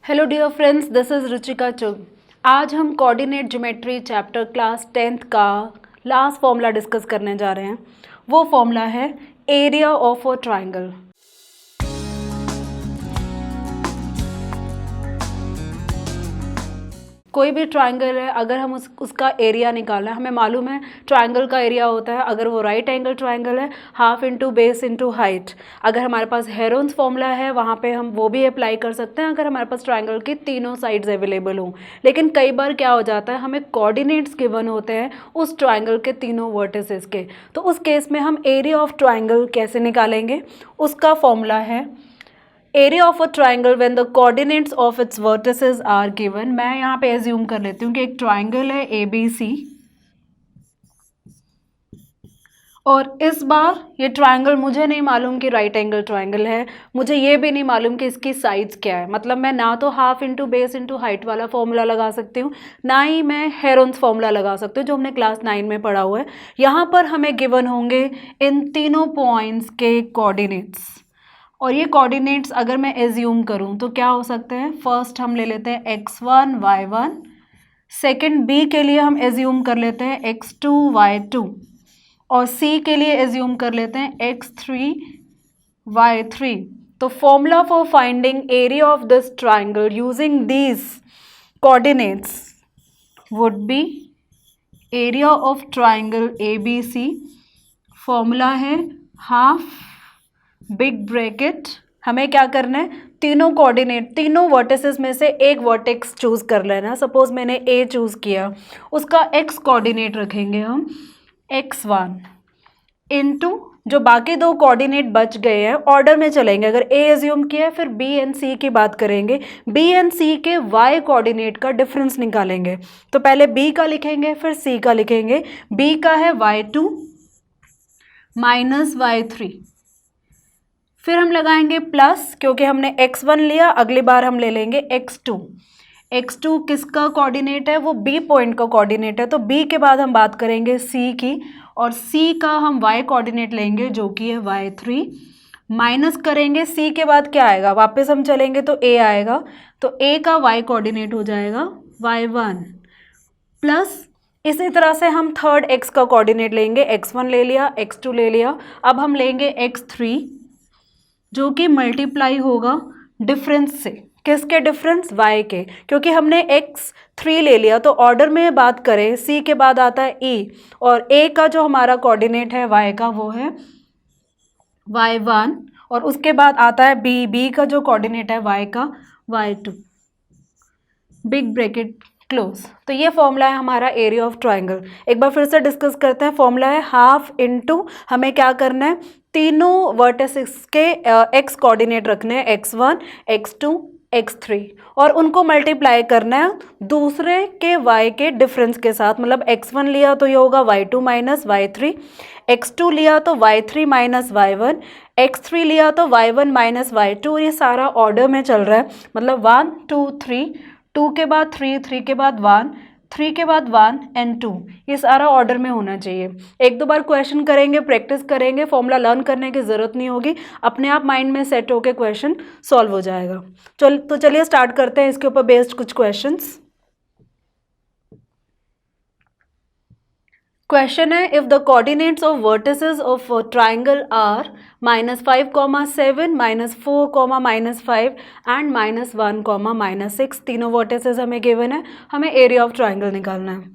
Hello dear friends, this is Ruchika Chugh. आज हम coordinate geometry chapter class 10th का last formula discuss करने जा रहे हैं। वो फॉर्मूला है एरिया ऑफ अ ट्राइंगल। कोई भी ट्राइंगल है, अगर हम उसका एरिया निकालना है, हमें मालूम है ट्राइंगल का एरिया होता है, अगर वो राइट एंगल ट्राइंगल है, half into base into height. अगर हमारे पास हेरोन्स फॉर्मूला है वहाँ पे हम वो भी अप्लाई कर सकते हैं अगर हमारे पास ट्राइंगल की तीनों साइड्स अवेलेबल हों। लेकिन कई बार क्या हो जाता है, हमें कोऑर्डिनेट्स गिवन होते हैं उस ट्राइंगल के तीनों वर्टिसेस के, तो उस केस में हम एरिया ऑफ ट्राइंगल कैसे निकालेंगे, उसका फॉर्मूला है area of a triangle when the coordinates of its vertices are given. मैं यहाँ पे एज्यूम कर लेती हूँ कि एक ट्राइंगल है ABC, और इस बार ये ट्राइंगल मुझे नहीं मालूम कि राइट एंगल ट्राइंगल है, मुझे ये भी नहीं मालूम कि इसकी साइड्स क्या है। मतलब मैं ना तो half into base into height वाला फॉर्मूला लगा सकती हूँ, ना ही मैं हेरोन्स फॉर्मूला लगा सकती हूँ जो हमने क्लास 9 में पढ़ा हुआ है। यहाँ पर हमें गिवन होंगे इन तीनों पॉइंट्स के कोऑर्डिनेट्स, और ये कोऑर्डिनेट्स अगर मैं एज्यूम करूं तो क्या हो सकते हैं। फर्स्ट हम ले लेते हैं x1 y1, सेकंड B के लिए हम एज्यूम कर लेते हैं x2 y2, और C के लिए एज्यूम कर लेते हैं x3 y3। तो formula for finding area of this triangle using these coordinates would be area of triangle ABC। Formula है हाफ बिग ब्रैकेट, हमें क्या करना है, तीनों कोऑर्डिनेट तीनों वर्टिसेस में से एक वर्टेक्स चूज कर लेना। सपोज मैंने A चूज किया, उसका x कोऑर्डिनेट रखेंगे हम x1 इनटू जो बाकी दो कोऑर्डिनेट बच गए हैं ऑर्डर में चलेंगे। अगर A एज्यूम किया है फिर B एंड C की बात करेंगे, B एंड C के y कोऑर्डिनेट का डिफरेंस निकालेंगे। तो पहले B का लिखेंगे फिर C का लिखेंगे। B का है y2 माइनस y3, फिर हम लगाएंगे प्लस, क्योंकि हमने x1 लिया, अगली बार हम ले लेंगे x2। x2 किसका कोऑर्डिनेट है, वो B पॉइंट का कोऑर्डिनेट है, तो B के बाद हम बात करेंगे C की, और C का हम y कोऑर्डिनेट लेंगे जो कि है y3, माइनस करेंगे C के बाद क्या आएगा, वापस हम चलेंगे तो A आएगा, तो A का y कोऑर्डिनेट हो जाएगा y1, प्लस इसी तरह से हम थर्ड x का कोऑर्डिनेट लेंगे, x1 ले लिया, x2 ले लिया, अब हम लेंगे x3 जो कि मल्टीप्लाई होगा डिफरेंस से। किसके डिफरेंस, y के, क्योंकि हमने x3 ले लिया। तो ऑर्डर में बात करें C के बाद आता है E, और A का जो हमारा कोऑर्डिनेट है y का वो है y1, और उसके बाद आता है B का जो कोऑर्डिनेट है y का y2, बिग ब्रैकेट क्लोज। तो ये फॉर्मूला है हमारा एरिया ऑफ ट्राइंगल। एक बार फिर से डिस्कस करते हैं। फॉर्मूला है हाफ इनटू, हमें क्या करना है, तीनों वर्टिसेस के x कोऑर्डिनेट रखने हैं x1 x2 x3, और उनको मल्टीप्लाई करना है दूसरे के y के डिफरेंस के साथ। मतलब x1 लिया तो ये होगा y2 माइनस y3, x2 लिया तो y3 माइनस y1, x3 लिया तो y1 माइनस y2। ये सारा ऑर्डर में चल रहा है, मतलब 1 2 3, 2 के बाद 3, 3 के बाद 1, 3 के बाद 1 एंड 2, ये सारा ऑर्डर में होना चाहिए। एक दो बार क्वेश्चन करेंगे, प्रैक्टिस करेंगे, फॉर्मूला लर्न करने की ज़रूरत नहीं होगी, अपने आप माइंड में सेट होकर क्वेश्चन सॉल्व हो जाएगा। तो चलिए स्टार्ट करते हैं इसके ऊपर बेस्ड कुछ क्वेश्चंस। क्वेश्चन है, if the coordinates of vertices of triangle are -5, 7, -4, -5 and -1, -6, तीनों वर्टिसेस हमें गिवन है, हमें एरिया ऑफ ट्राइंगल निकालना है।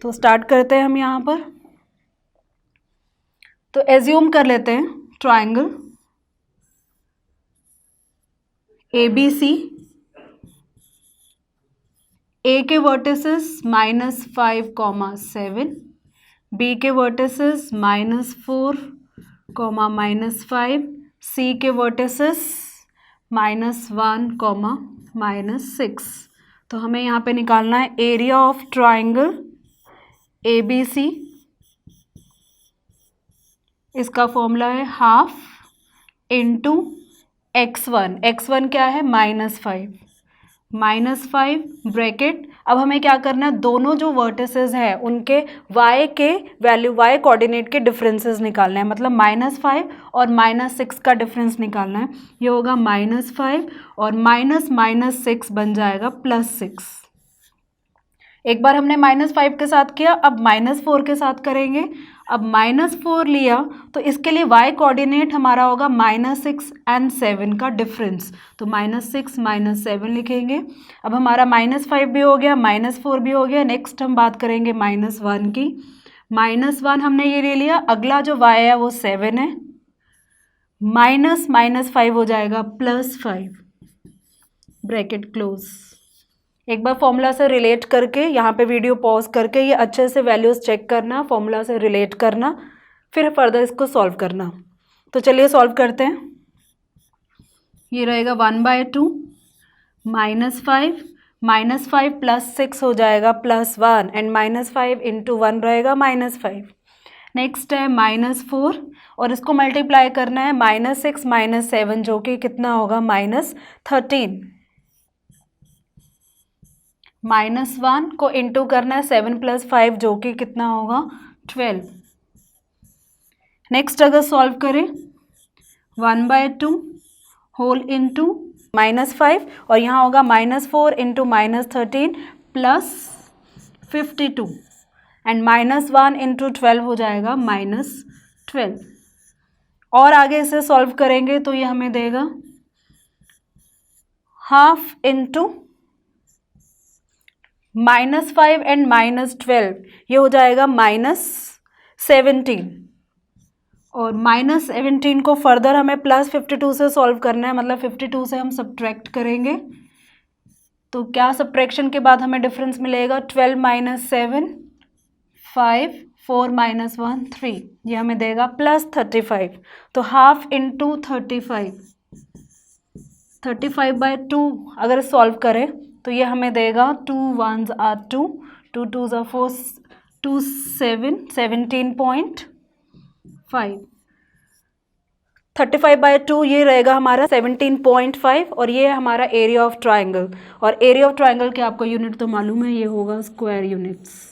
तो स्टार्ट करते हैं हम यहाँ पर। तो एज्यूम कर लेते हैं ट्राइंगल ABC, A के वर्टिसेस -5, 7, B के वर्टिसेस -4, -5, C के वर्टिसेस -1, -6। तो हमें यहाँ पे निकालना है एरिया ऑफ ट्राइंगल ABC। इसका फॉर्मूला है हाफ इंटू x1 क्या है -5, -5 ब्रैकेट। अब हमें क्या करना है, दोनों जो वर्टिसेस हैं उनके y के वैल्यू, y कोऑर्डिनेट के डिफरेंसेस निकालना है, मतलब -5 और -6 का डिफरेंस निकालना है। ये होगा -5 और -6 बन जाएगा +6। एक बार हमने -5 के साथ किया, अब -4 के साथ करेंगे। अब -4 लिया तो इसके लिए y कोऑर्डिनेट हमारा होगा -6 एंड 7 का डिफरेंस, तो -6 -7 लिखेंगे। अब हमारा -5 भी हो गया, -4 भी हो गया। नेक्स्ट हम बात करेंगे -1 की। -1 हमने ये ले लिया, अगला जो y है वो 7 है, -5 हो जाएगा +5 ब्रैकेट क्लोज। एक बार फॉर्मूला से रिलेट करके, यहाँ पे वीडियो पॉज करके ये अच्छे से वैल्यूज़ चेक करना, फॉर्मूला से रिलेट करना, फिर फर्दर इसको सॉल्व करना। तो चलिए सॉल्व करते हैं। ये रहेगा 1/2 -5 -5 +6 हो जाएगा +1 एंड -5 × 1 रहेगा -5। नेक्स्ट है -4 और इसको मल्टीप्लाई करना है -6 -7 जो कि कितना होगा -13। -1 को इंटू करना है 7 + 5 जो कि कितना होगा 12। नेक्स्ट अगर सॉल्व करें 1/2 होल इंटू -5 और यहाँ होगा -4 × -13 +52 एंड -1 × 12 हो जाएगा -12। और आगे इसे सॉल्व करेंगे तो ये हमें देगा हाफ इंटू -5 एंड -12, ये हो जाएगा -17 और -17 को फर्दर हमें +52 से सॉल्व करना है, मतलब 52 से हम सब्ट्रैक्ट करेंगे। तो क्या सब्ट्रैक्शन के बाद हमें डिफरेंस मिलेगा, 12 - 7 5 4 - 1 3, ये हमें देगा +35। तो हाफ इंटू 35/2 अगर सॉल्व करें तो ये हमें देगा 2 1s are 2 2 2s are 4 2 7 17.5। 35/2 ये रहेगा हमारा 17.5 और ये है हमारा एरिया ऑफ ट्राइंगल। और एरिया ऑफ ट्राइंगल के आपको यूनिट तो मालूम है, ये होगा स्क्वायर यूनिट्स।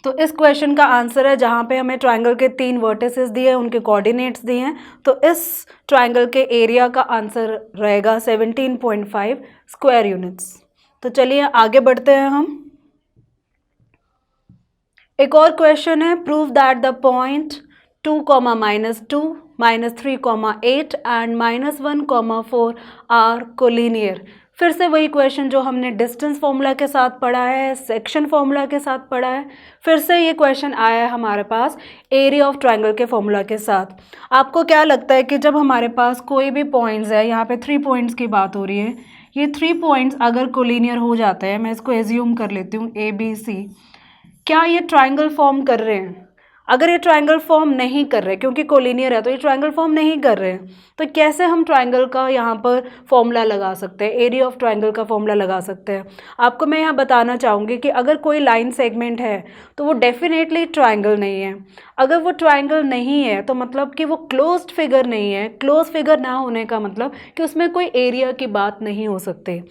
तो इस क्वेश्चन का आंसर है, जहाँ पे हमें ट्राइंगल के 3 वर्टिसेस दिए हैं, उनके कोऑर्डिनेट्स दिए हैं, तो इस ट्राइंगल के एरिया का आंसर रहेगा 17.5 स्क्वायर यूनिट्स। तो चलिए आगे बढ़ते हैं हम। एक और क्वेश्चन है, prove that the point 2, -2 -3, 8 and -1, 4 are collinear. फिर से वही क्वेश्चन जो हमने डिस्टेंस फॉर्मूला के साथ पढ़ा है, सेक्शन फॉर्मूला के साथ पढ़ा है, फिर से ये क्वेश्चन आया है हमारे पास एरिया ऑफ ट्राइंगल के फॉर्मूला के साथ। आपको क्या लगता है कि जब हमारे पास कोई भी पॉइंट्स है, यहाँ पे 3 पॉइंट्स की बात हो रही है, ये 3 पॉइंट्स अगर कोलिनियर हो जाते हैं, मैं इसको एज्यूम कर लेती हूँ ABC, क्या ये ट्राइंगल फॉर्म कर रहे हैं? अगर ये ट्राइंगल फॉर्म नहीं कर रहे, क्योंकि कोलिनियर है तो ये ट्राइंगल फॉर्म नहीं कर रहे हैं, तो कैसे हम ट्राइंगल का यहाँ पर फॉर्मूला लगा सकते हैं, एरिया ऑफ ट्राइंगल का फॉर्मूला लगा सकते हैं? आपको मैं यहाँ बताना चाहूँगी कि अगर कोई लाइन सेगमेंट है तो वो डेफिनेटली ट्राइंगल नहीं है। अगर वो ट्राइंगल नहीं है तो मतलब कि वो क्लोज्ड फिगर नहीं है। क्लोज फिगर ना होने का मतलब कि उसमें कोई एरिया की बात नहीं हो सकती।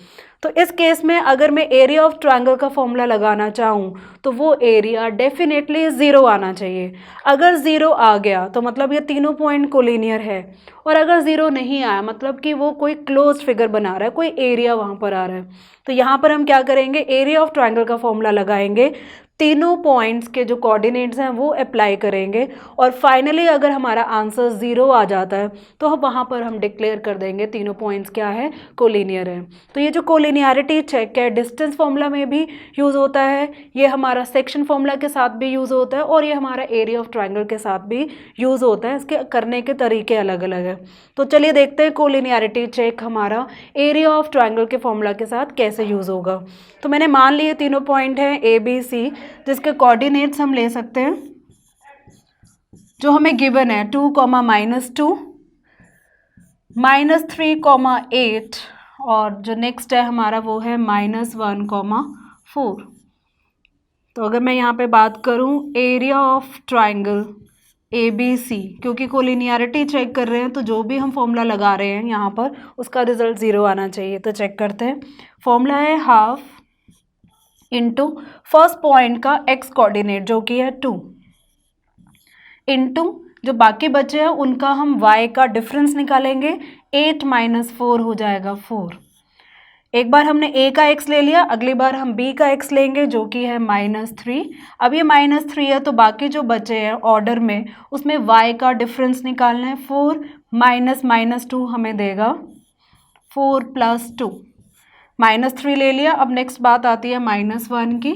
तो इस केस में अगर मैं एरिया ऑफ ट्राइंगल का फॉर्मूला लगाना चाहूँ तो वो एरिया डेफिनेटली 0 आना चाहिए। अगर 0 आ गया तो मतलब ये तीनों पॉइंट कोलिनियर है, और अगर 0 नहीं आया मतलब कि वो कोई क्लोज्ड फिगर बना रहा है, कोई एरिया वहाँ पर आ रहा है। तो यहाँ पर हम क्या करेंगे, एरिया ऑफ ट्राइंगल का फॉर्मूला लगाएंगे, तीनों पॉइंट्स के जो कोऑर्डिनेट्स हैं वो अप्लाई करेंगे, और फाइनली अगर हमारा आंसर 0 आ जाता है तो वहाँ पर हम डिक्लेयर कर देंगे तीनों पॉइंट्स क्या है, कोलिनियर है। तो ये जो कोलिनियरिटी चेक है डिस्टेंस फॉर्मूला में भी यूज़ होता है, ये हमारा सेक्शन फॉर्मूला के साथ भी यूज़ होता है, और ये हमारा एरिया ऑफ ट्राइंगल के साथ भी यूज़ होता है। इसके करने के तरीके अलग अलग है। तो चलिए देखते हैं कोलिनियरिटी चेक हमारा एरिया ऑफ ट्राइंगल के फॉर्मूला के साथ कैसे यूज़ होगा। तो मैंने मान लिए तीनों पॉइंट हैं ABC, जिसके कोऑर्डिनेट्स हम ले सकते हैं जो हमें गिवन है, 2, -2 -3, 8, और जो नेक्स्ट है हमारा वो है -1, 4। तो अगर मैं यहाँ पे बात करूँ एरिया ऑफ ट्राइंगल ABC, क्योंकि कोलिनियरिटी चेक कर रहे हैं तो जो भी हम फॉर्मूला लगा रहे हैं यहाँ पर उसका रिजल्ट 0 आना चाहिए। तो चेक करते हैं। फॉर्मूला है हाफ इंटू फर्स्ट पॉइंट का x कोऑर्डिनेट जो कि है 2 इंटू जो बाकी बचे हैं उनका हम y का डिफरेंस निकालेंगे। 8 माइनस 4 हो जाएगा 4। एक बार हमने a का x ले लिया, अगली बार हम b का x लेंगे जो कि है -3। अब ये -3 है तो बाकी जो बचे हैं ऑर्डर में उसमें y का डिफरेंस निकालना है। 4 माइनस 2 हमें देगा 4 प्लस 2। -3 ले लिया। अब नेक्स्ट बात आती है -1 की।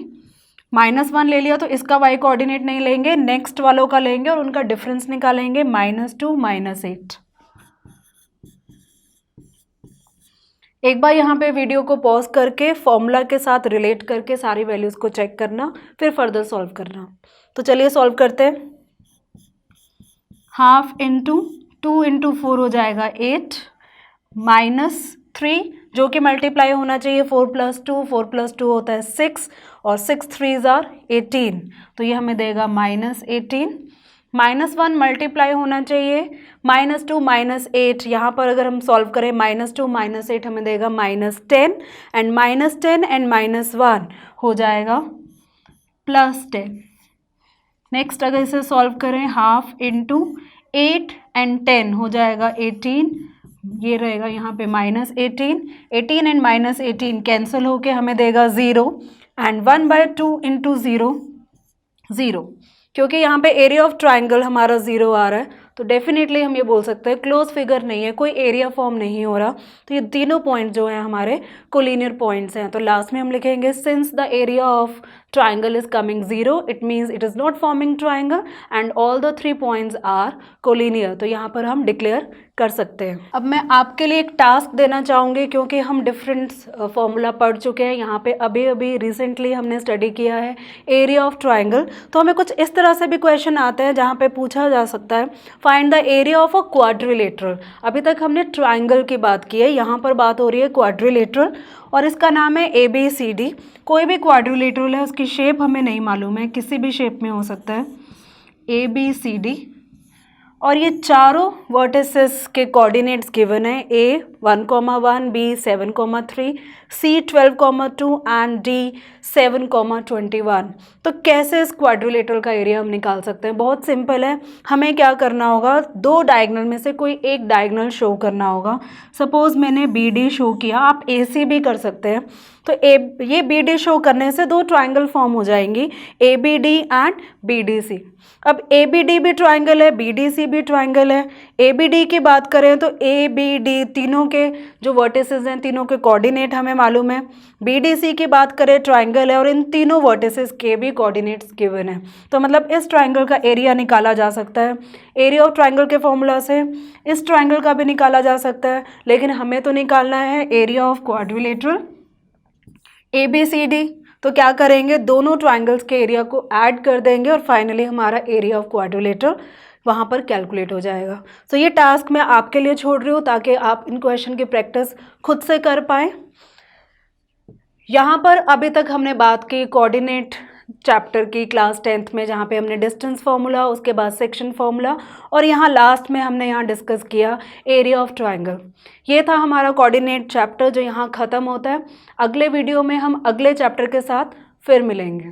-1 ले लिया तो इसका y कोऑर्डिनेट नहीं लेंगे, नेक्स्ट वालों का लेंगे और उनका डिफरेंस निकालेंगे। -2 -8। एक बार यहाँ पे वीडियो को पॉज करके फॉर्मूला के साथ रिलेट करके सारी वैल्यूज़ को चेक करना, फिर फर्दर सॉल्व करना। तो चलिए सॉल्व करते हैं। हाफ इंटू 2 इंटू 4 हो जाएगा 8 -3 जो कि मल्टीप्लाई होना चाहिए 4 प्लस 2 होता है 6 और 6 3s are 18 तो ये हमें देगा -18। -1 मल्टीप्लाई होना चाहिए -2 -8। यहाँ पर अगर हम सॉल्व करें -2 -8 हमें देगा -10 एंड -10 एंड -1 हो जाएगा +10। नेक्स्ट अगर इसे सॉल्व करें हाफ इंटू 8 एंड 10 हो जाएगा 18। ये रहेगा यहाँ पे -18 एंड -18 कैंसिल होके हमें देगा 0 एंड 1/2 इंटू 0 0। क्योंकि यहाँ पे एरिया ऑफ ट्राइंगल हमारा 0 आ रहा है तो डेफिनेटली हम ये बोल सकते हैं क्लोज फिगर नहीं है, कोई एरिया फॉर्म नहीं हो रहा। तो ये तीनों पॉइंट जो हैं हमारे कोलिनियर पॉइंट्स हैं। तो लास्ट में हम लिखेंगे since the area of triangle is coming 0 it means it is not forming triangle and all the 3 points are collinear। तो यहाँ पर हम डिक्लेयर कर सकते हैं। अब मैं आपके लिए एक टास्क देना चाहूँगी क्योंकि हम डिफरेंट फॉर्मूला पढ़ चुके हैं। यहाँ पे अभी अभी रिसेंटली हमने स्टडी किया है एरिया ऑफ ट्राइंगल। तो हमें कुछ इस तरह से भी क्वेश्चन आते हैं जहाँ पे पूछा जा सकता है find the area of a quadrilateral. अभी तक हमने ट्राइंगल की बात की है, यहाँ पर बात हो रही है क्वाड्रिलेटरल और इसका नाम है ABCD। कोई भी क्वाड्रिलेटरल है उसकी शेप हमें नहीं मालूम है, किसी भी शेप में हो सकता है ABCD और ये चारों वर्टिसेस के कोऑर्डिनेट्स गिवन है A 1,1 B 7,3 C 12,2 and D 7,21। तो कैसे इस क्वाड्रिलेटरल का एरिया हम निकाल सकते हैं? बहुत सिंपल है। हमें क्या करना होगा, दो डायगोनल में से कोई एक डायगोनल शो करना होगा। सपोज मैंने BD शो किया, आप AC भी कर सकते हैं। तो ये BD शो करने से दो ट्राइंगल फॉर्म हो जाएंगी ABD एंड BDC। अब ABD भी ट्राइंगल है, BDC भी ट्राइंगल है। ABD की बात करें तो ABD तीनों के जो वर्टिसेस हैं तीनों के कोऑर्डिनेट हमें मालूम है। BDC की बात करें ट्राइंगल है और इन तीनों वर्टिसेस के भी कोऑर्डिनेट्स गिवन है। तो मतलब इस ट्राइंगल का एरिया निकाला जा सकता है एरिया ऑफ ट्राइंगल के फॉर्मूला से। इस ट्राइंगल का भी निकाला जा सकता है, लेकिन हमें तो निकालना है एरिया ऑफ क्वाड्रिलेटरल ABCD। तो क्या करेंगे, दोनों ट्राइंगल्स के एरिया को ऐड कर देंगे और फाइनली हमारा एरिया ऑफ क्वाड्रिलेटरल वहाँ पर कैलकुलेट हो जाएगा। तो ये टास्क मैं आपके लिए छोड़ रही हूँ ताकि आप इन क्वेश्चन की प्रैक्टिस खुद से कर पाएँ। यहाँ पर अभी तक हमने बात की कोऑर्डिनेट चैप्टर की क्लास 10th में, जहाँ पे हमने डिस्टेंस फार्मूला, उसके बाद सेक्शन फार्मूला और यहाँ लास्ट में हमने यहाँ डिस्कस किया एरिया ऑफ ट्राइंगल। ये था हमारा कोऑर्डिनेट चैप्टर जो यहाँ ख़त्म होता है। अगले वीडियो में हम अगले चैप्टर के साथ फिर मिलेंगे।